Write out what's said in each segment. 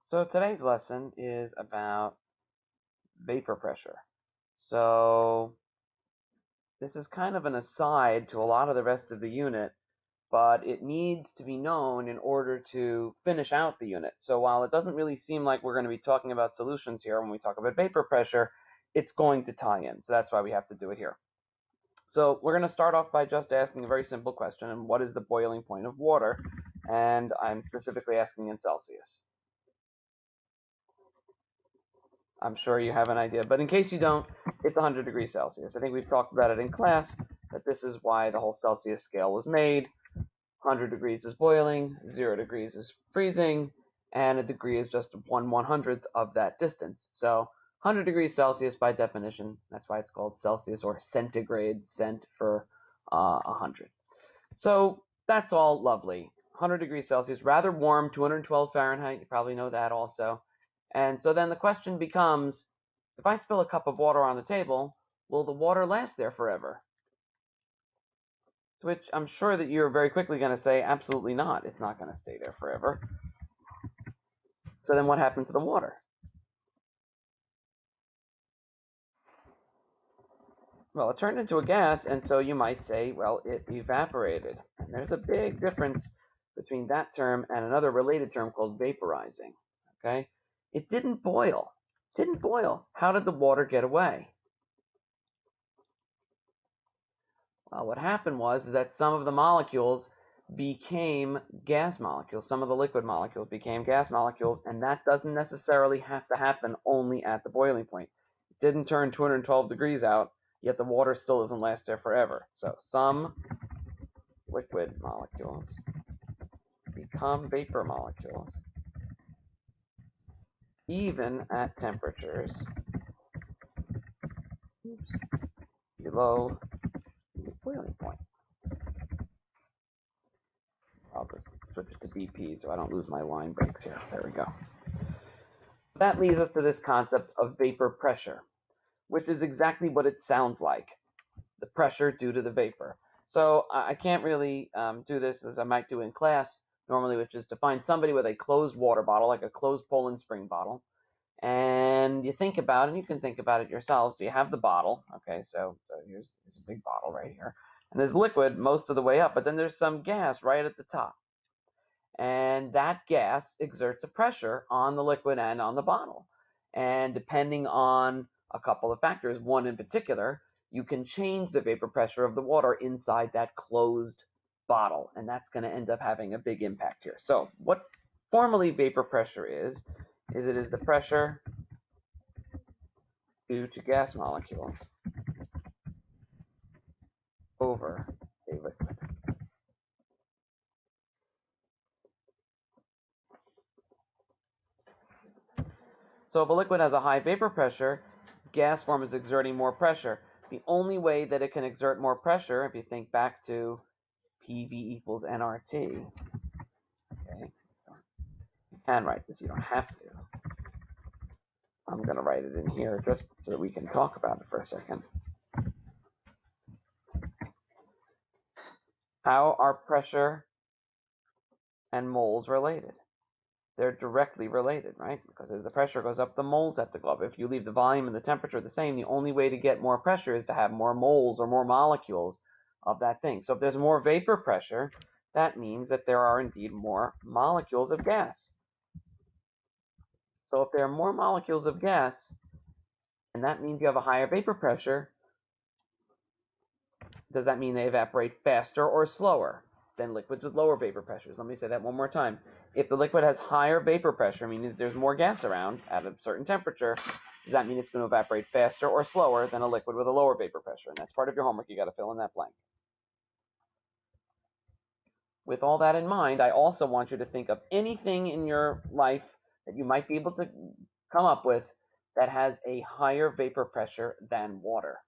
So today's lesson is about vapor pressure. So this is kind of an aside to a lot of the rest of the unit, but it needs to be known in order to finish out the unit. So while it doesn't really seem like we're going to be talking about solutions here when we talk about vapor pressure, it's going to tie in. So that's why we have to do it here. So we're going to start off by just asking a very simple question, and what is the boiling point of water? And I'm specifically asking in Celsius. I'm sure you have an idea, but in case you don't, it's 100 degrees Celsius. I think we've talked about it in class, that this is why the whole Celsius scale was made. 100 degrees is boiling, 0 degrees is freezing, and a degree is just 1/100th of that distance. So 100 degrees Celsius by definition, that's why it's called Celsius or centigrade, cent for 100. So that's all lovely. 100 degrees Celsius, rather warm, 212 Fahrenheit, you probably know that also. And so then the question becomes, if I spill a cup of water on the table, will the water last there forever? To which I'm sure that you're very quickly going to say, absolutely not. It's not going to stay there forever. So then what happened to the water? Well, it turned into a gas, and so you might say, well, it evaporated. And there's a big difference between that term and another related term called vaporizing. Okay? It didn't boil. It didn't boil. How did the water get away? Well, what happened was that some of the molecules became gas molecules. Some of the liquid molecules became gas molecules, and that doesn't necessarily have to happen only at the boiling point. It didn't turn 212 degrees out, yet the water still doesn't last there forever. So some liquid molecules become vapor molecules even at temperatures below the boiling point. I'll just switch it to BP so I don't lose my line breaks here. There we go. That leads us to this concept of vapor pressure, which is exactly what it sounds like, the pressure due to the vapor. So I can't really do this as I might do in class normally, which is to find somebody with a closed water bottle, like a closed Poland Spring bottle, and you think about it, you can think about it yourself. So you have the bottle, okay, so here's a big bottle right here, and there's liquid most of the way up, but then there's some gas right at the top. And that gas exerts a pressure on the liquid and on the bottle. And depending on a couple of factors, one in particular, you can change the vapor pressure of the water inside that closed bottle, and that's going to end up having a big impact here. So what formally vapor pressure is it is the pressure due to gas molecules over a liquid. So if a liquid has a high vapor pressure, its gas form is exerting more pressure. The only way that it can exert more pressure, if you think back to PV equals nRT, okay, you can write this, you don't have to. I'm going to write it in here just so that we can talk about it for a second. How are pressure and moles related? They're directly related, right? Because as the pressure goes up, the moles have to go up. If you leave the volume and the temperature the same, the only way to get more pressure is to have more moles or more molecules of that thing. So if there's more vapor pressure, that means that there are indeed more molecules of gas. So if there are more molecules of gas, and that means you have a higher vapor pressure, does that mean they evaporate faster or slower than liquids with lower vapor pressures? Let me say that one more time. If the liquid has higher vapor pressure, meaning that there's more gas around at a certain temperature, does that mean it's going to evaporate faster or slower than a liquid with a lower vapor pressure? And that's part of your homework. You got to fill in that blank. With all that in mind, I also want you to think of anything in your life that you might be able to come up with that has a higher vapor pressure than water.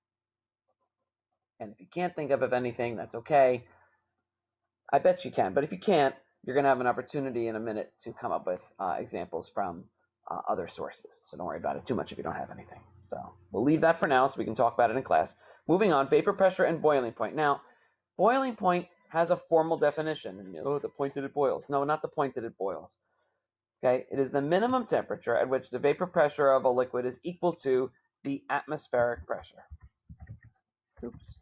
And if you can't think of anything, that's okay. I bet you can, but if you can't, you're going to have an opportunity in a minute to come up with examples from other sources. So don't worry about it too much if you don't have anything. So we'll leave that for now so we can talk about it in class. Moving on, vapor pressure and boiling point. Now, boiling point has a formal definition. The point that it boils. No, not the point that it boils. Okay, it is the minimum temperature at which the vapor pressure of a liquid is equal to the atmospheric pressure. Oops,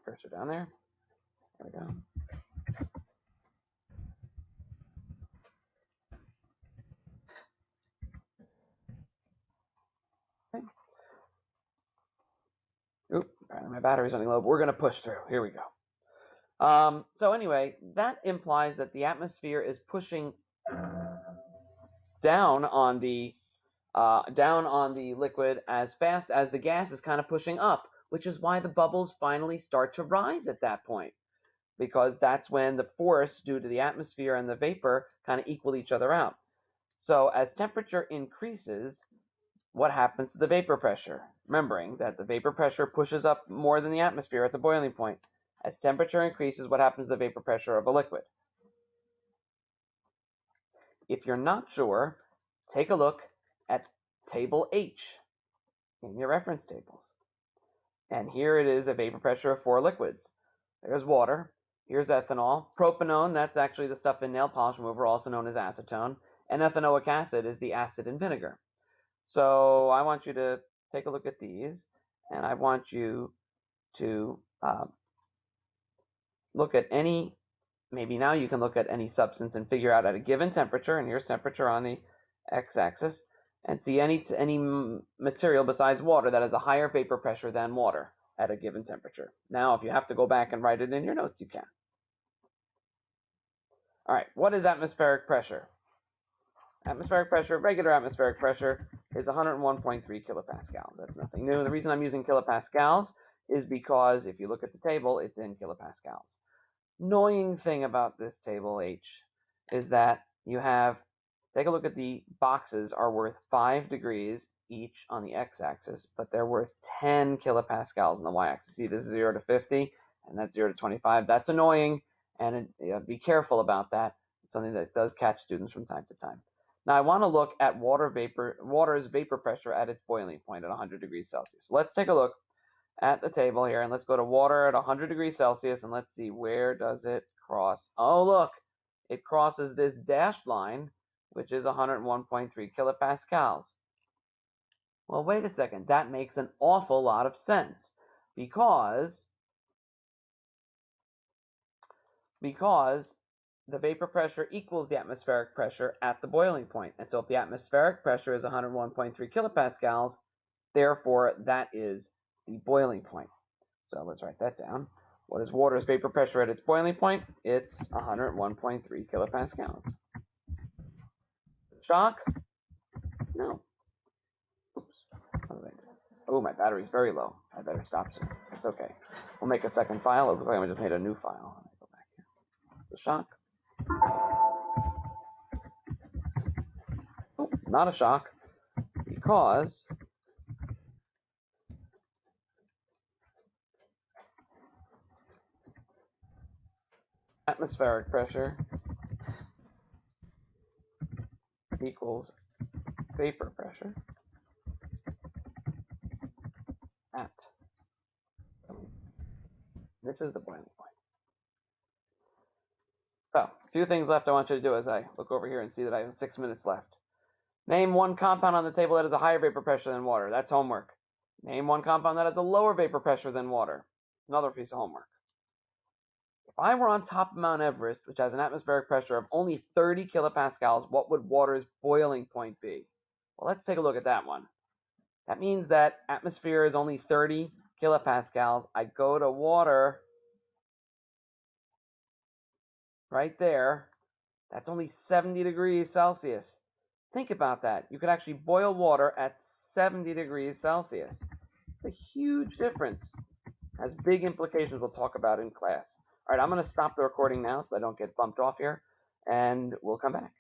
cursor down there. There we go. Okay. Oop, my battery's running low, but we're going to push through. Here we go. So anyway, that implies that the atmosphere is pushing down on the liquid as fast as the gas is kind of pushing up, which is why the bubbles finally start to rise at that point, because that's when the force due to the atmosphere and the vapor kind of equal each other out. So as temperature increases, what happens to the vapor pressure? Remembering that the vapor pressure pushes up more than the atmosphere at the boiling point. As temperature increases, what happens to the vapor pressure of a liquid? If you're not sure, take a look at table H in your reference tables. And here it is a vapor pressure of 4 liquids. There's water. Here's ethanol. Propanone, that's actually the stuff in nail polish remover, also known as acetone. And ethanoic acid is the acid in vinegar. So I want you to take a look at these, and I want you to look at any, maybe now you can look at any substance and figure out at a given temperature, and here's temperature on the x-axis, and see any material besides water that has a higher vapor pressure than water at a given temperature. Now, if you have to go back and write it in your notes, you can. All right, what is atmospheric pressure? Atmospheric pressure, regular atmospheric pressure, is 101.3 kilopascals. That's nothing new. The reason I'm using kilopascals is because if you look at the table, it's in kilopascals. Annoying thing about this table H is that you have, take a look at the boxes are worth 5 degrees each on the x-axis, but they're worth 10 kilopascals on the y-axis. See, this is 0 to 50, and that's 0 to 25. That's annoying, and be careful about that. It's something that does catch students from time to time. Now I want to look at water's vapor pressure at its boiling point at 100 degrees Celsius. So let's take a look at the table here, and let's go to water at 100 degrees Celsius, and let's see, where does it cross? Oh, look, it crosses this dashed line, which is 101.3 kilopascals. Well, wait a second, that makes an awful lot of sense, because the vapor pressure equals the atmospheric pressure at the boiling point. And so if the atmospheric pressure is 101.3 kilopascals, therefore that is the boiling point. So let's write that down. What is water's vapor pressure at its boiling point? It's 101.3 kilopascals. Shock? No. Oops. Oh, my battery's very low. I better stop soon. It's okay. We'll make a second file. It looks like I just made a new file. Go back here. The shock. Oh, not a shock, because atmospheric pressure equals vapor pressure at, this is the boiling point. So, a few things left I want you to do as I look over here and see that I have 6 minutes left. Name one compound on the table that has a higher vapor pressure than water. That's homework. Name one compound that has a lower vapor pressure than water. Another piece of homework. If I were on top of Mount Everest, which has an atmospheric pressure of only 30 kilopascals, what would water's boiling point be? Well, let's take a look at that one. That means that atmosphere is only 30 kilopascals. I go to water right there. That's only 70 degrees Celsius. Think about that. You could actually boil water at 70 degrees Celsius. It's a huge difference. It has big implications we'll talk about in class. All right, I'm going to stop the recording now so I don't get bumped off here, and we'll come back.